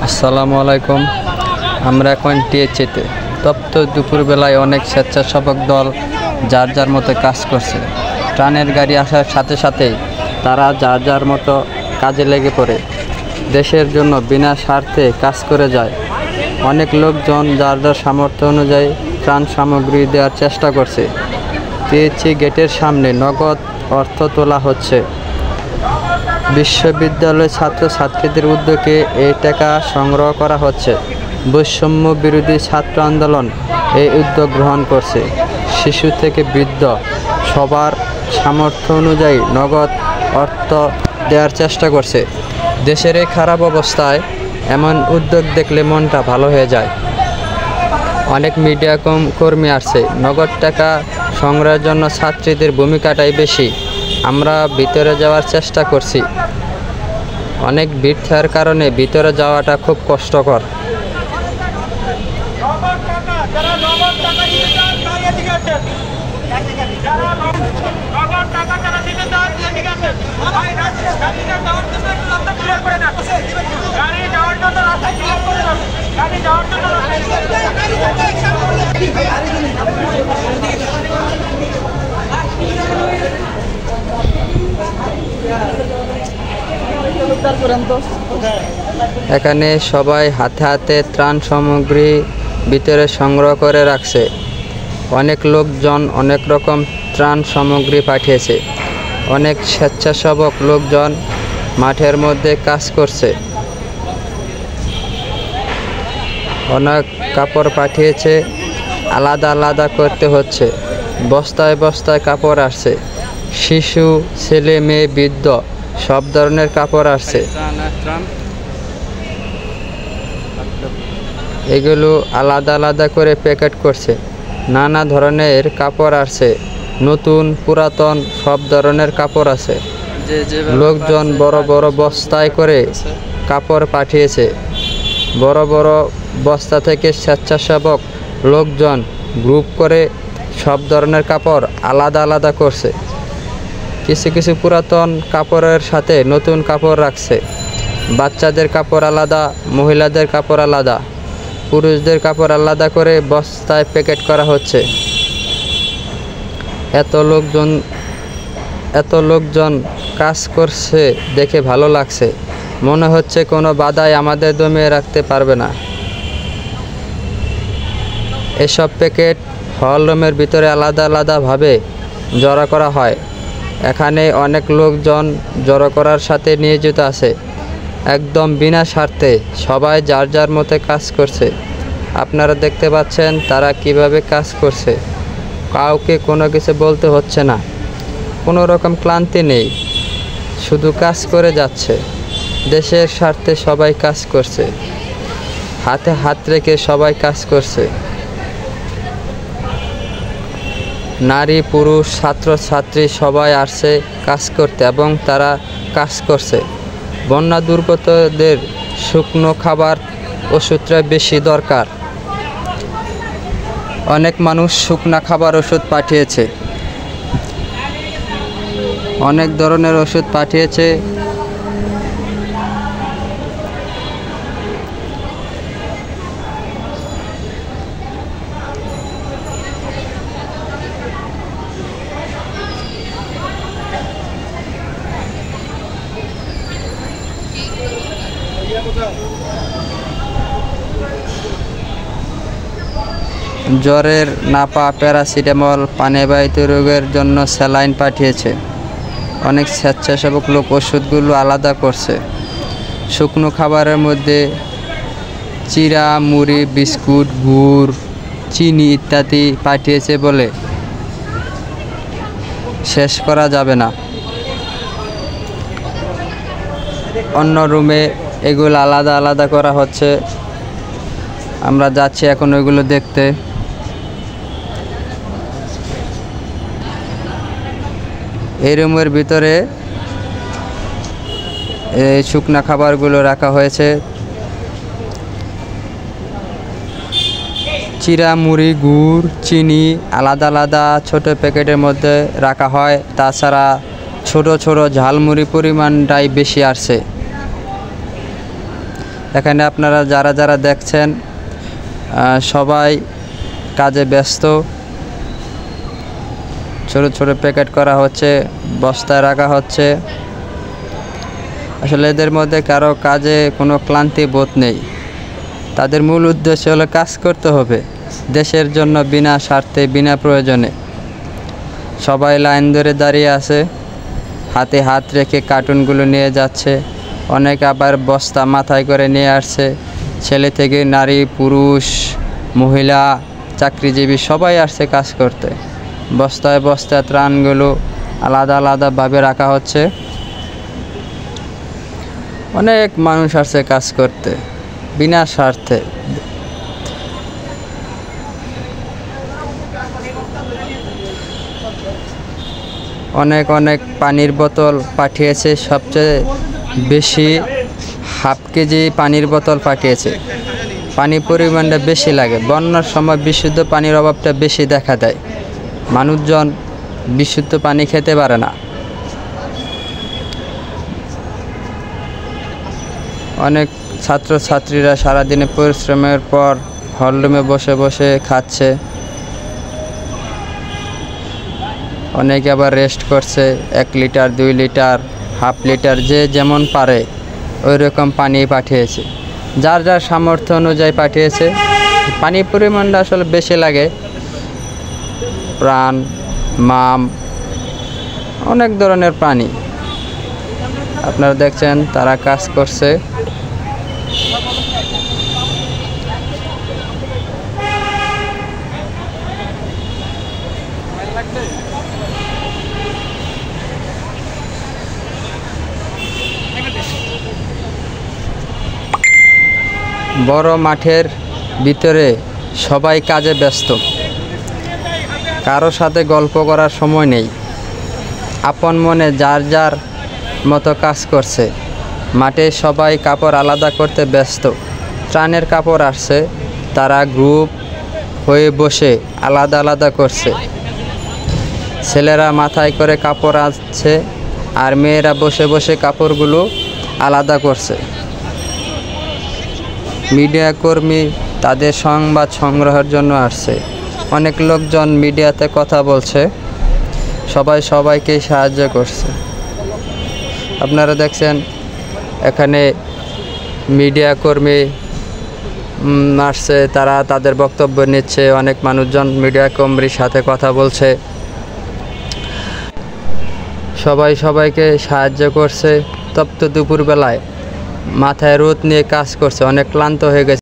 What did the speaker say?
আসসালামু আলাইকুম। আমরা এখন টিএচএতে তপ্ত দুপুরবেলায় অনেক স্বেচ্ছাসেবক দল যার যার মতো কাজ করছে। ট্রানের গাড়ি আসার সাথে সাথেই তারা যার যার মতো কাজে লেগে পড়ে দেশের জন্য বিনা স্বার্থে কাজ করে যায়। অনেক লোকজন যার যার সামর্থ্য অনুযায়ী ত্রাণ সামগ্রী দেওয়ার চেষ্টা করছে। টিএচএ গেটের সামনে নগদ অর্থ তোলা হচ্ছে। বিশ্ববিদ্যালয় ছাত্রছাত্রীদের উদ্যোগে এই টাকা সংগ্রহ করা হচ্ছে। বৈষম্য বিরোধী ছাত্র আন্দোলন এই উদ্যোগ গ্রহণ করছে। শিশু থেকে বৃদ্ধ সবার সামর্থ্য অনুযায়ী নগদ অর্থ দেওয়ার চেষ্টা করছে। দেশের এই খারাপ অবস্থায় এমন উদ্যোগ দেখলে মনটা ভালো হয়ে যায়। অনেক মিডিয়া কর্মী আসছে। নগদ টাকা সংগ্রহের জন্য ছাত্রীদের ভূমিকাটাই বেশি। আমরা ভিতরে যাওয়ার চেষ্টা করছি। অনেক ভিড় থাকার কারণে ভিতরে যাওয়াটা খুব কষ্টকর। এখানে সবাই হাতে হাতে ত্রাণ সামগ্রী ভিতরে সংগ্রহ করে রাখছে। অনেক লোকজন অনেক রকম ত্রাণ সামগ্রী পাঠিয়েছে। অনেক স্বেচ্ছাসেবক লোকজন মাঠের মধ্যে কাজ করছে। অনেক কাপড় পাঠিয়েছে, আলাদা আলাদা করতে হচ্ছে। বস্তায় বস্তায় কাপড় আসছে। শিশু, ছেলে, মেয়ে, বৃদ্ধ সব ধরনের কাপড় আসছে। এগুলো আলাদা আলাদা করে প্যাকেট করছে। নানা ধরনের কাপড় আসছে। নতুন পুরাতন সব ধরনের কাপড় আছে। লোকজন বড় বড় বস্তায় করে কাপড় পাঠিয়েছে। বড় বড় বস্তা থেকে স্বেচ্ছাসেবক লোকজন গ্রুপ করে সব ধরনের কাপড় আলাদা আলাদা করছে। কিছু কিছু পুরাতন কাপড়ের সাথে নতুন কাপড় রাখছে। বাচ্চাদের কাপড় আলাদা, মহিলাদের কাপড় আলাদা, পুরুষদের কাপড় আলাদা করে বস্তায় প্যাকেট করা হচ্ছে। এত লোকজন কাজ করছে দেখে ভালো লাগছে। মনে হচ্ছে কোনো বাধাই আমাদের দমিয়ে রাখতে পারবে না। এসব প্যাকেট হল রুমের ভিতরে আলাদা আলাদাভাবে জড়ো করা হয়। এখানে অনেক লোকজন জড়ো করার সাথে নিয়োজিত আছে। একদম বিনা স্বার্থে সবাই যার যার মতো কাজ করছে। আপনারা দেখতে পাচ্ছেন তারা কিভাবে কাজ করছে। কাউকে কোনো কিছু বলতে হচ্ছে না। কোনো রকম ক্লান্তি নেই, শুধু কাজ করে যাচ্ছে। দেশের স্বার্থে সবাই কাজ করছে। হাতে হাত রেখে সবাই কাজ করছে। নারী, পুরুষ, ছাত্রছাত্রী সবাই আসছে কাজ করতে এবং তারা কাজ করছে। বন্যা দুর্গতদের শুকনো খাবার, ওষুধটা বেশি দরকার। অনেক মানুষ শুকনা খাবার, ওষুধ পাঠিয়েছে। অনেক ধরনের ওষুধ পাঠিয়েছে। জ্বরের নাপা, প্যারাসিটামল, পানিবাহিত রোগের জন্য স্যালাইন পাঠিয়েছে। অনেক স্বেচ্ছাসেবক লোক ওষুধগুলো আলাদা করছে। শুকনো খাবারের মধ্যে চিড়া, মুড়ি, বিস্কুট, গুড়, চিনি ইত্যাদি পাঠিয়েছে বলে শেষ করা যাবে না। অন্য রুমে এগুলো আলাদা আলাদা করা হচ্ছে। আমরা যাচ্ছি এখন ওইগুলো দেখতে। এই রুমের ভিতরে এই শুকনা খাবারগুলো রাখা হয়েছে। চিড়া, মুড়ি, গুড়, চিনি আলাদা আলাদা ছোট প্যাকেটের মধ্যে রাখা হয়। তাছাড়া ছোট ছোট ঝালমুড়ি পরিমাণটাই বেশি আসছে। এখানে আপনারা যারা যারা দেখছেন সবাই কাজে ব্যস্ত। ছোট ছোট প্যাকেট করা হচ্ছে, বস্তায় রাখা হচ্ছে। আসলে এদের মধ্যে কারো কাজে কোনো ক্লান্তি বোধ নেই। তাদের মূল উদ্দেশ্য হলো কাজ করতে হবে দেশের জন্য, বিনা স্বার্থে, বিনা প্রয়োজনে। সবাই লাইন ধরে দাঁড়িয়ে আছে, হাতে হাত রেখে কার্টুনগুলো নিয়ে যাচ্ছে। অনেক আবার বস্তা মাথায় করে নিয়ে আসছে। ছেলে থেকে নারী, পুরুষ, মহিলা, চাকরিজীবী সবাই আসছে কাজ করতে। বস্তায় বস্তায় ত্রাণগুলো আলাদা আলাদাভাবে রাখা হচ্ছে। অনেক মানুষ আসছে কাজ করতে বিনা স্বার্থে। অনেক অনেক পানির বোতল পাঠিয়েছে, সবচেয়ে বেশি হাফ কেজি পানির বোতল পাঠিয়েছে। পানির পরিমাণটা বেশি লাগে। বন্যার সময় বিশুদ্ধ পানির অভাবটা বেশি দেখা দেয়। মানুষজন বিশুদ্ধ পানি খেতে পারে না। অনেক ছাত্রছাত্রীরা সারাদিনে পরিশ্রমের পর হলরুমে বসে বসে খাচ্ছে। অনেকে আবার রেস্ট করছে। 1 লিটার, 2 লিটার, হাফ লিটার, যে যেমন পারে ওই রকম পানি পাঠিয়েছে। যার যার সামর্থ্য অনুযায়ী পাঠিয়েছে। পানির পরিমাণটা আসলে বেশি লাগে। প্রাণ, মাম, অনেক ধরনের প্রাণী আপনারা দেখছেন তারা কাজ করছে। বড় মাঠের ভিতরে সবাই কাজে ব্যস্ত। কারো সাথে গল্প করার সময় নেই। আপন মনে যার যার মতো কাজ করছে। মাঠে সবাই কাপড় আলাদা করতে ব্যস্ত। ত্রাণের কাপড় আসছে, তারা গ্রুপ হয়ে বসে আলাদা আলাদা করছে। ছেলেরা মাথায় করে কাপড় আনছে, আর মেয়েরা বসে বসে কাপড়গুলো আলাদা করছে। মিডিয়া কর্মী তাদের সংবাদ সংগ্রহের জন্য আসছে। অনেক লোকজন মিডিয়াতে কথা বলছে। সবাই সবাইকে সাহায্য করছে। আপনারা দেখছেন এখানে মিডিয়া কর্মী আসছে, তারা তাদের বক্তব্য নিচ্ছে। অনেক মানুষজন মিডিয়া কর্মীর সাথে কথা বলছে। সবাই সবাইকে সাহায্য করছে। তপ্ত দুপুরবেলায় মাথায় রোদ নিয়ে কাজ করছে, অনেক ক্লান্ত হয়ে গেছে।